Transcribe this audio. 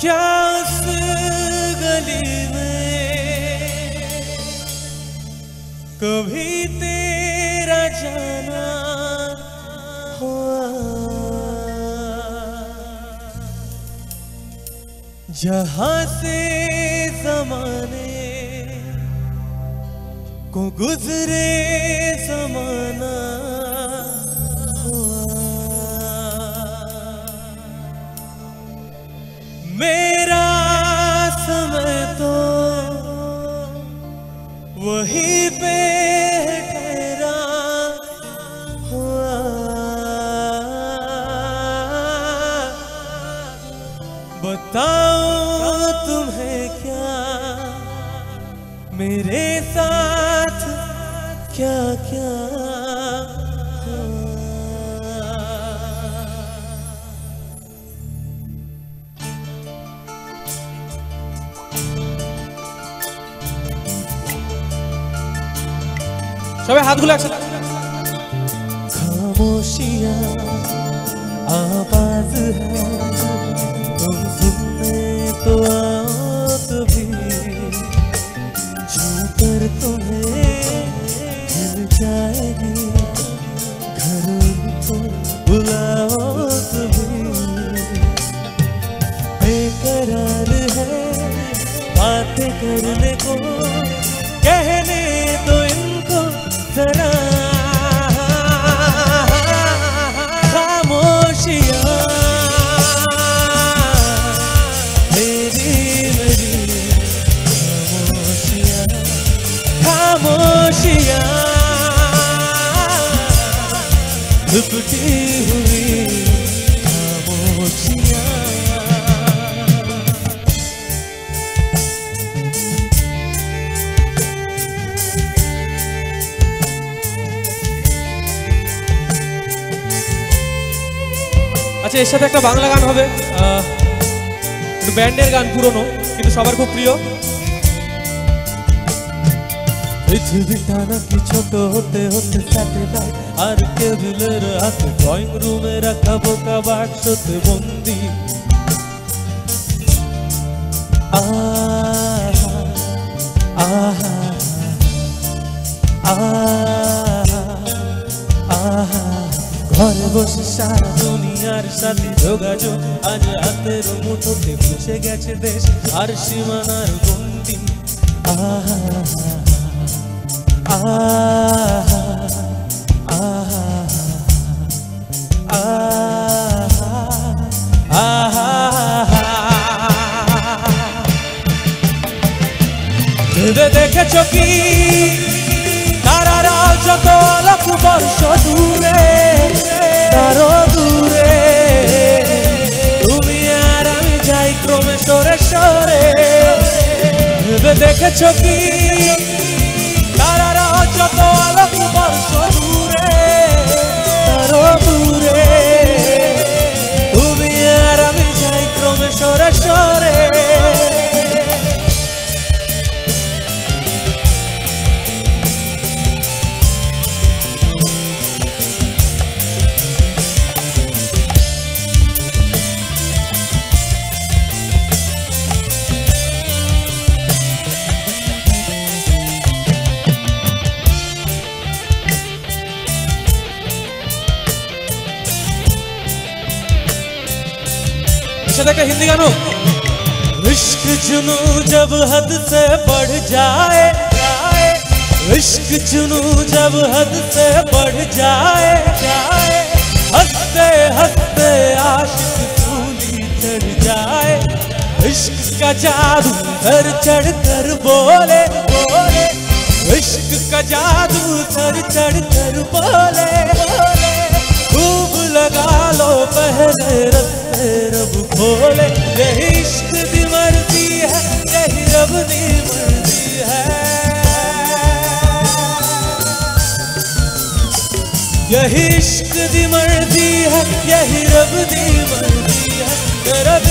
क्या उस गली में कभी तेरा जाना हुआ, जहां से ज़माने को गुजरे ज़माना मेरा समय तो वहीं पे ठहरा हुआ। बताऊं तुम्हें क्या मेरे साथ क्या क्या সবাই হাতগুলো একসাথে। খামোশিয়াं आवाज है, तुम सुनने तो आओ कभी, छूकर तुम्हें मिल जाएगी, घर को बुलाओ कभी। बेकरार है बातें करने को, कहने तो इनको जरा। खामोशियां मेरी मेरी खामोशियां, खामोशियां दुपटी हुई खामोशियां। আচ্ছা, এর সাথে একটা বাংলা গান হবে, একটু ব্যান্ডের গান, পুরনো কিন্তু সবার খুব প্রিয়। পৃথিবীটা নাকি ছোট হতে হতে স্যাটেলাইট, আর কেবিলের হাতে ড্রয়িং রুমে রাখা বোকা বাক্সতে বন্দি। আহা আহা আহা আহা, ঘরে বসে সারা দুনিয়ার সাথে যোগাযোগ, আজ হাতের মুঠোতে মুছে গেছে দেশ আর সীমানার গন্ডি। আহা আহা আহা আহা আহা। ভেবে দেখেছো কি তারারা যত লাখ বর্ষ দূরে, তারও দূরে তুমি আর আমি যাই ক্রমে সরে সরে। ভেবে দেখেছো কি তারারা যত লাখ বর্ষ দূরে, তারও দূরে তুমি আর আমি যাই ক্রমে সরে সরে। एक हिंदी गानों। इश्क जुनू जब हद से बढ़ जाए, इश्क जुनू जब हद से बढ़ जाए, हंसते हंसते आशिक सूली चढ़ जाए। इश्क का जादू सर चढ़ कर बोले बोले, इश्क का जादू सर चढ़ कर बोले बोले। खूब लगा लो पहले रस्ते रब खोले, यही इश्क दी मर्जी है, यही रब दी मर्जी है। यही इश्क दी मर्जी है, यही रब दी मर्जी है। रब